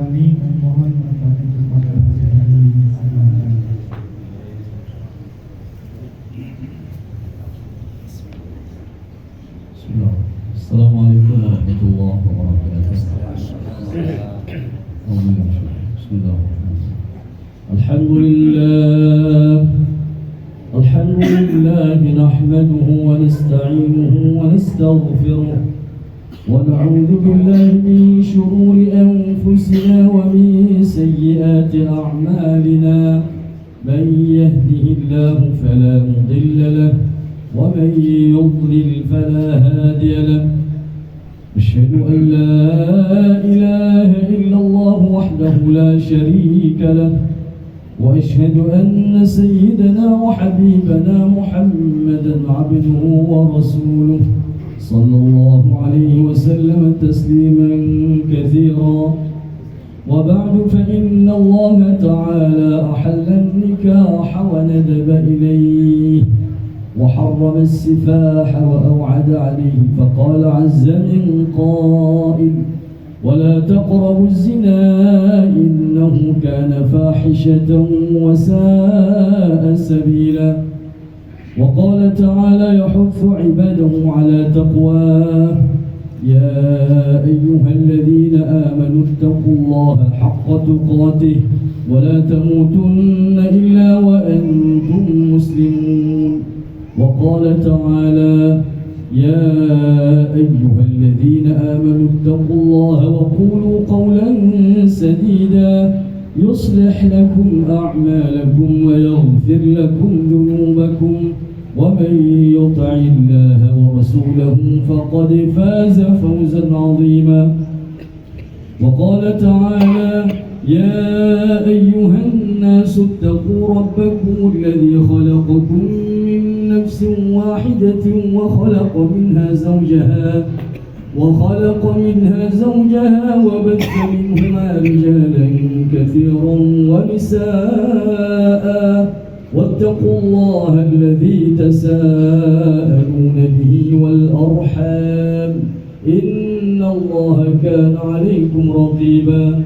kami mohon kepada Assalamualaikum warahmatullahi wabarakatuh. Alhamdulillah nahmaduhu wa nasta'inuhu wa nastaghfiruh wa na'udzu billahi min shururi anfusina wa min sayyiati a'malina man yahdihillahu fala mudilla lahu ومن يضلل فلا هادي له أشهد أن لا إله إلا الله وحده لا شريك له وأشهد أن سيدنا وحبيبنا محمدا عبده ورسوله صلى الله عليه وسلم تسليما كثيرا وبعد فإن الله تعالى أحل النكاح وندب إليه وحرم السفاح وأوعد عليه فقال عز من قائل ولا تقربوا الزنا إنه كان فاحشة وساء سبيلا وقال تعالى يحث عباده على تقواه يا أيها الذين آمنوا اتقوا الله حق تقاته ولا تموتن إلا وأنتم مسلمون وقال تعالى يا أيها الذين آمنوا اتقوا الله وقولوا قولا سديدا يصلح لكم أعمالكم ويغفر لكم ذنوبكم ومن يطع الله ورسوله فقد فاز فوزا عظيما وقال تعالى يا أيها الناس اتقوا ربكم الذي خلقكم من نفس واحدة وخلق منها زوجها وبث منهما رجالا كثيرا ونساء واتقوا الله الذي تساءلون به والأرحام إن الله كان عليكم رقيبا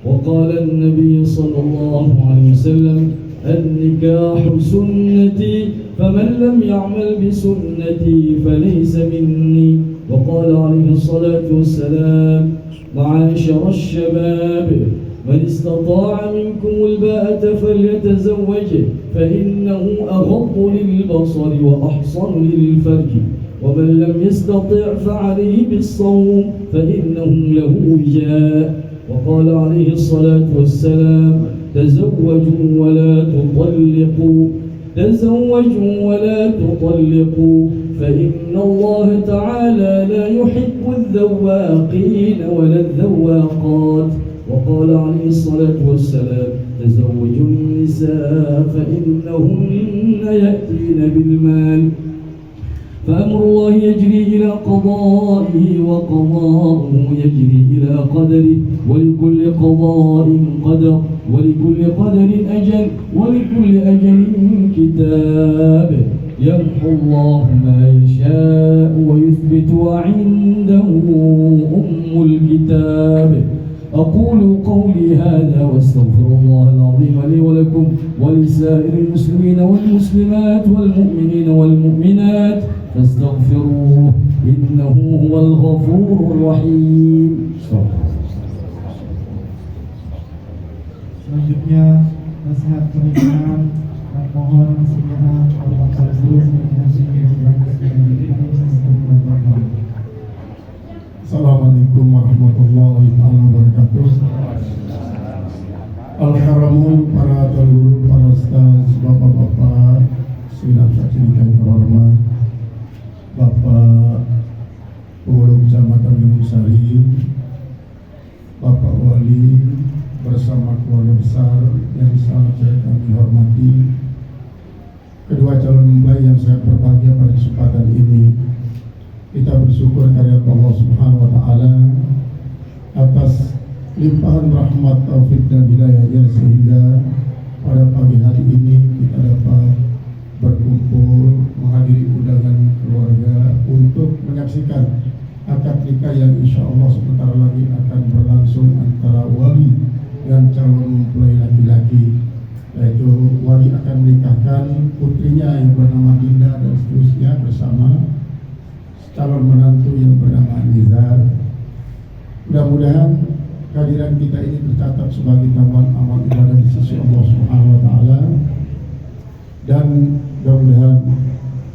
وقال النبي صلى الله عليه وسلم النكاح سنتي فمن لم يعمل بسنتي فليس مني وقال عليه الصلاة والسلام معاشر الشباب من استطاع منكم الباءة فليتزوج فإنه أغض للبصر وأحصن للفرج ومن لم يستطع فعليه بالصوم فإنه له وجاء وقال عليه الصلاة والسلام تزوجوا ولا تطلقوا فإن الله تعالى لا يحب الذواقين ولا الذواقات وقال عليه الصلاة والسلام تزوجوا النساء فإنهن يأتين بالمال فأمر الله يجري إلى قضائه وقضاؤه يجري إلى قدره ولكل قضاء قدر ولكل قدر أجل ولكل أجل كتاب يمحو الله ما يشاء ويثبت وعنده أم الكتاب أقول قولي هذا واستغفر الله العظيم لي ولكم ولسائر المسلمين والمسلمات والمؤمنين والمؤمنات فاستغفروه إنه هو الغفور الرحيم. Selanjutnya nasihat pernikahan dan mohon segera Bapak Guru Assalamualaikum warahmatullahi wabarakatuh. Al-Haramun, para guru, para ustaz, bapak-bapak, sidang saksi yang terhormat, Bapak Pengurus Kecamatan Gunung Sari, Bapak Wali bersama keluarga besar yang sangat kami hormati, kedua calon mempelai yang sangat berbahagia pada kesempatan ini. Kita bersyukur karya Allah Subhanahu wa Ta'ala atas limpahan rahmat, taufik dan hidayahnya sehingga pada pagi hari ini kita dapat berkumpul menghadiri undangan keluarga untuk menyaksikan akad nikah yang insya Allah sebentar lagi akan berlangsung antara wali dan calon mempelai laki-laki, yaitu wali akan menikahkan putrinya yang bernama Dinda dan seterusnya bersama calon menantu yang bernama Nizar. Mudah-mudahan kehadiran kita ini tercatat sebagai tambahan amal ibadah di sisi Allah Subhanahu wa taala, dan mudah-mudahan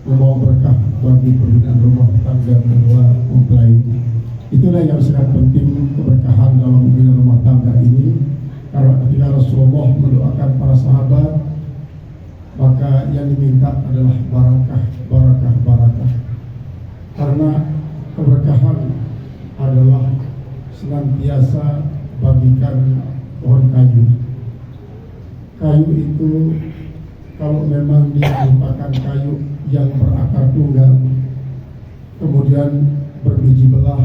membawa berkah bagi perbinaan rumah tangga kedua mempelai. Itulah yang sangat penting, keberkahan dalam membina rumah tangga ini. Karena ketika Rasulullah mendoakan para sahabat, maka yang diminta adalah barakah, barakah, barakah. Karena keberkahan adalah senantiasa bagikan pohon kayu. Kayu itu kalau memang dia merupakan kayu yang berakar tunggal, kemudian berbiji belah,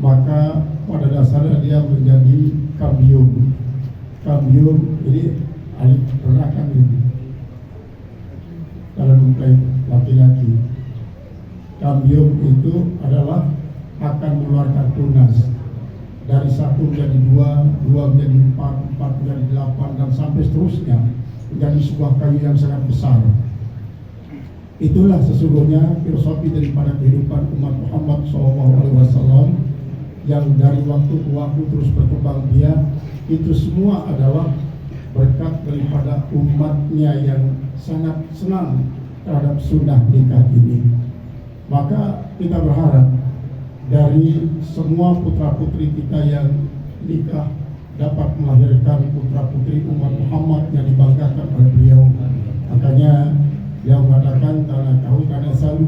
maka pada dasarnya dia menjadi kambium. Kambium ini alif berakan ini dalam mempelai laki-laki. Kambium itu adalah akan mengeluarkan tunas dari 1 menjadi 2, 2 menjadi 4, 4 menjadi 8, dan sampai seterusnya menjadi sebuah kayu yang sangat besar. Itulah sesungguhnya filosofi daripada kehidupan umat Muhammad SAW, yang dari waktu ke waktu terus berkembang biak. Itu semua adalah berkat daripada umatnya yang sangat senang terhadap sunnah nikah ini. Maka kita berharap dari semua putra-putri kita yang nikah dapat melahirkan putra-putri umat Muhammad yang dibanggakan oleh beliau. Makanya dia mengatakan, tanah tahu tanah salu,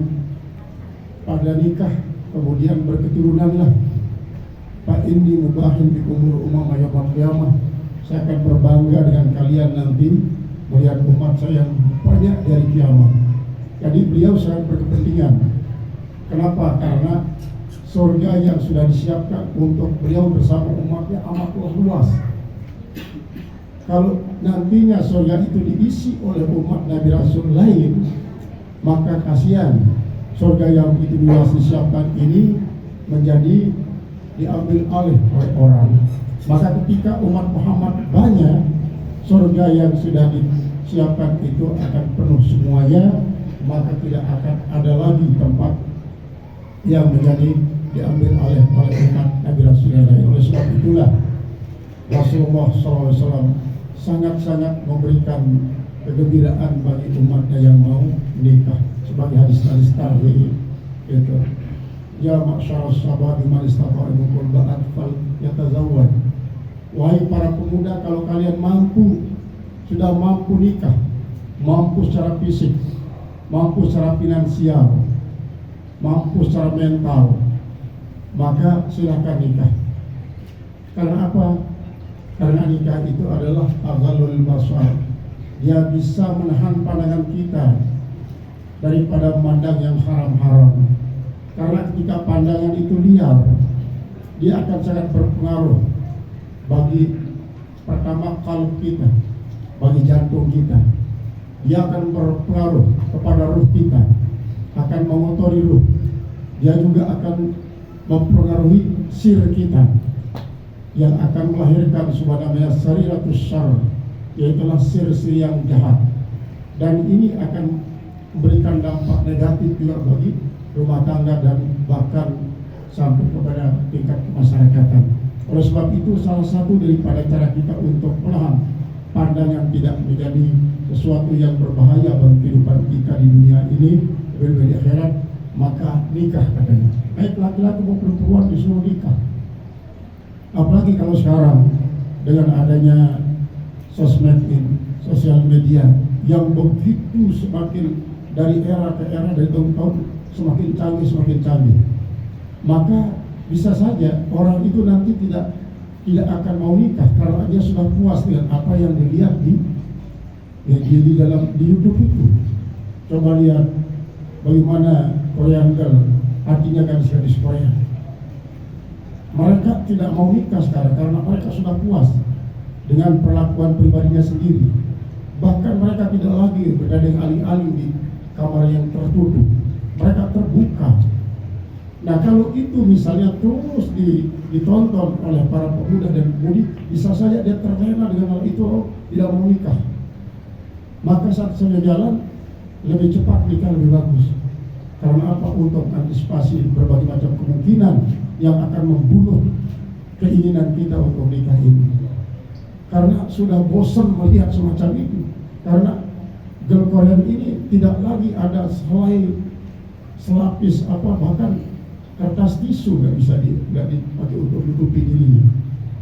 pada nikah kemudian berketurunanlah. Pak ini mubahin di umur umam yaumul qiyamah. Saya akan berbangga dengan kalian nanti melihat umat saya yang banyak dari kiamat. Jadi beliau sangat berkepentingan. Kenapa? Karena surga yang sudah disiapkan untuk beliau bersama umatnya amatlah luas. Kalau nantinya surga itu diisi oleh umat Nabi Rasul lain, maka kasihan surga yang begitu luas disiapkan ini menjadi diambil alih oleh orang. Maka ketika umat Muhammad banyak, surga yang sudah disiapkan itu akan penuh semuanya, maka tidak akan ada lagi tempat yang menjadi diambil oleh umat Nabi Rasulullah lain. Oleh sebab itulah Rasulullah SAW sangat-sangat memberikan kegembiraan bagi umatnya yang mau menikah, sebagai hadis-hadis tadi itu, ya ma'syarus sahabat man istata'a minkum ba'at fal yatazawwaj. Wahai para pemuda, kalau kalian sudah mampu nikah, mampu secara fisik, mampu secara finansial, mampu secara mental, maka silakan nikah. Karena apa? Karena nikah itu adalah aghalul basar. Dia bisa menahan pandangan kita daripada memandang yang haram-haram. Karena ketika pandangan itu liar, dia akan sangat berpengaruh bagi pertama kalb kita, bagi jantung kita. Dia akan berpengaruh kepada ruh kita, akan mengotori ruh. Dia juga akan mempengaruhi sir kita, yang akan melahirkan sebuah namanya sariratus syarr, yaitulah sir-sir yang jahat. Dan ini akan memberikan dampak negatif juga bagi rumah tangga dan bahkan sampai kepada tingkat kemasyarakatan. Oleh sebab itu, salah satu daripada cara kita untuk menahan pandangan tidak menjadi sesuatu yang berbahaya bagi kehidupan kita di dunia ini, lebih di akhirat, maka nikah katanya. Baik laki-laki maupun perempuan disuruh nikah. Apalagi kalau sekarang dengan adanya sosmed ini, sosial media yang begitu semakin dari era ke era, dari tahun-tahun semakin canggih, maka bisa saja orang itu nanti tidak akan mau nikah karena dia sudah puas dengan apa yang dilihat di YouTube itu. Coba lihat bagaimana Korean Girl, artinya gadis-gadis Korea. Mereka tidak mau nikah sekarang karena mereka sudah puas dengan perlakuan pribadinya sendiri. Bahkan mereka tidak lagi berada aling-aling di kamar yang tertutup. Mereka terbuka. Nah kalau itu misalnya terus ditonton oleh para pemuda dan pemudi, bisa saja dia terlena dengan hal itu, tidak mau nikah. Maka satu-satunya jalan lebih cepat nikah lebih bagus. Karena apa? Untuk antisipasi berbagai macam kemungkinan yang akan membunuh keinginan kita untuk nikah ini. Karena sudah bosan melihat semacam itu. Karena girl Korean ini tidak lagi ada selapis bahkan kertas tisu nggak dipakai untuk tutupi dirinya.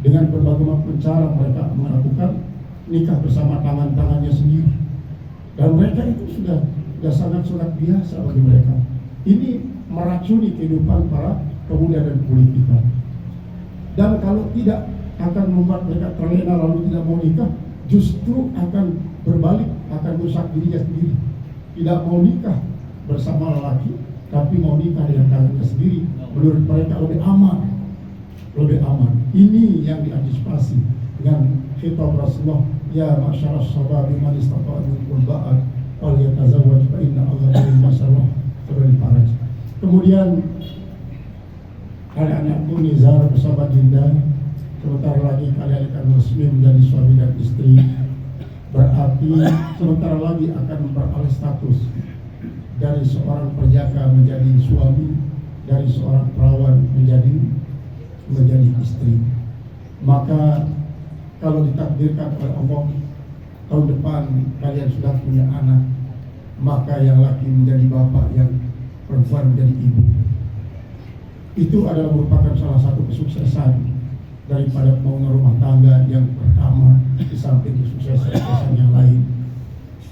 Dengan berbagai macam cara mereka melakukan nikah bersama tangannya sendiri, dan mereka itu sudah sangat biasa bagi mereka. Ini meracuni kehidupan para pemuda dan pemudi kita. Dan kalau tidak akan membuat mereka terlena lalu tidak mau nikah, justru akan berbalik, akan rusak dirinya sendiri. Tidak mau nikah bersama lelaki, tapi mau nikah dengan tangannya sendiri. Menurut mereka lebih aman. Ini yang diantisipasi dengan khitab Rasulullah, ya masyarakat sahabat man istata'a minkum ba'at wal yatazawwaj fa inna Allah bil masyarah sebagai faraj. Kemudian anak-anakku Nizar bersama Dinda, sebentar lagi kalian akan resmi menjadi suami dan istri. Berarti sebentar lagi akan beralih status dari seorang perjaka menjadi suami, dari seorang perawan menjadi istri. Maka kalau ditakdirkan oleh Allah tahun depan kalian sudah punya anak, maka yang laki menjadi bapak, yang perempuan menjadi ibu. Itu adalah merupakan salah satu kesuksesan daripada bangunan rumah tangga yang pertama, di samping kesuksesan yang lain.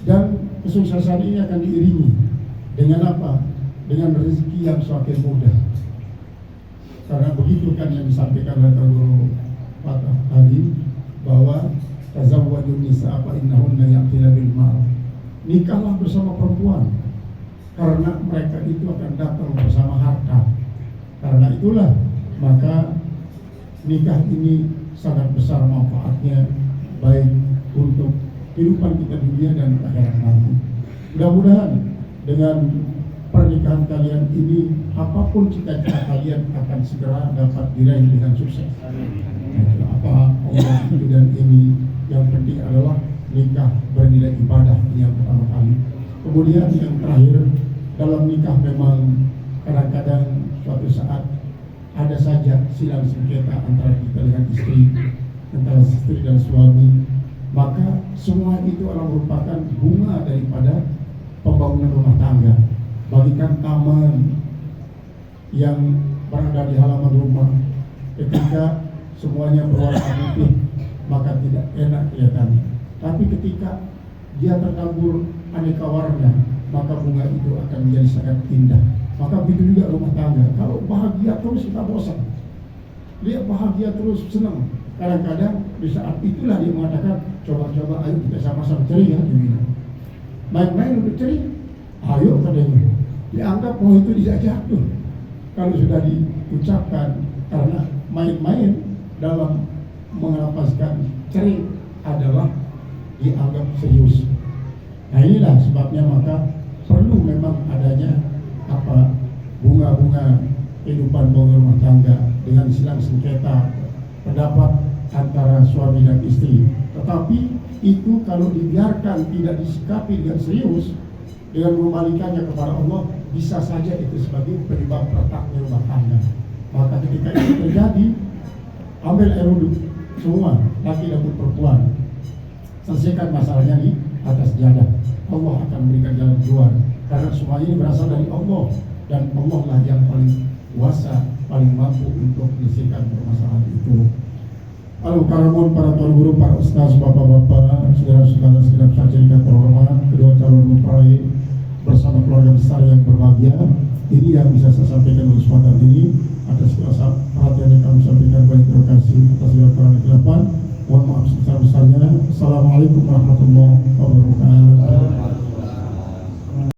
Dan kesuksesan ini akan diiringi dengan apa? Dengan rezeki yang semakin mudah. Karena begitu kan yang disampaikan oleh Guru Fatah tadi, bahwa tazawwajun nisa fa innahunna ya'tina bil ma'ruf. Nikahlah bersama perempuan, karena mereka itu akan datang bersama harta. Karena itulah maka nikah ini sangat besar manfaatnya, baik untuk kehidupan kita dunia dan akhirat nanti. Mudah-mudahan dengan pernikahan kalian ini, apapun cita-cita kalian akan segera dapat diraih dengan sukses. Apa Allah itu dan ini, yang penting adalah nikah bernilai ibadah yang pertama kali. Kemudian yang terakhir, dalam nikah memang kadang-kadang suatu saat ada saja silang sengketa antara kita dengan istri, antara istri dan suami. Maka semua itu adalah merupakan bunga daripada pembangunan rumah tangga. Bagikan taman yang berada di halaman rumah, ketika semuanya berwarna putih, maka tidak enak kelihatannya. Tapi ketika dia tertabur aneka warna, maka bunga itu akan menjadi sangat indah. Maka begitu juga rumah tangga. Kalau bahagia terus kita bosan. Dia bahagia terus senang. Kadang-kadang di saat itulah dia mengatakan, coba-coba ayo kita sama-sama ceria. Main-main untuk ceria, ayo katanya. Dianggap bahwa itu tidak jatuh kalau sudah diucapkan, karena main-main dalam mengelapaskan ceria adalah dianggap serius. Nah inilah sebabnya maka perlu memang adanya bunga-bunga kehidupan rumah tangga dengan silang sengketa pendapat antara suami dan istri. Tetapi itu kalau dibiarkan tidak disikapi dengan serius, dengan mengembalikannya kepada Allah, bisa saja itu sebagai penyebab retaknya rumah tangga. Maka ketika itu terjadi, ambil air wudhu semua, laki dan perempuan, selesaikan masalahnya di atas jadah. Allah akan memberikan jalan keluar, karena semua ini berasal dari Allah, dan Allah lah yang paling kuasa, paling mampu untuk menyelesaikan permasalahan itu. Al-Karamun, para tuan guru, para ustaz, bapak-bapak, saudara-saudara segenap sajian terhormat, kedua calon mempelai bersama keluarga besar yang berbahagia, ini yang bisa saya sampaikan pada kesempatan ini.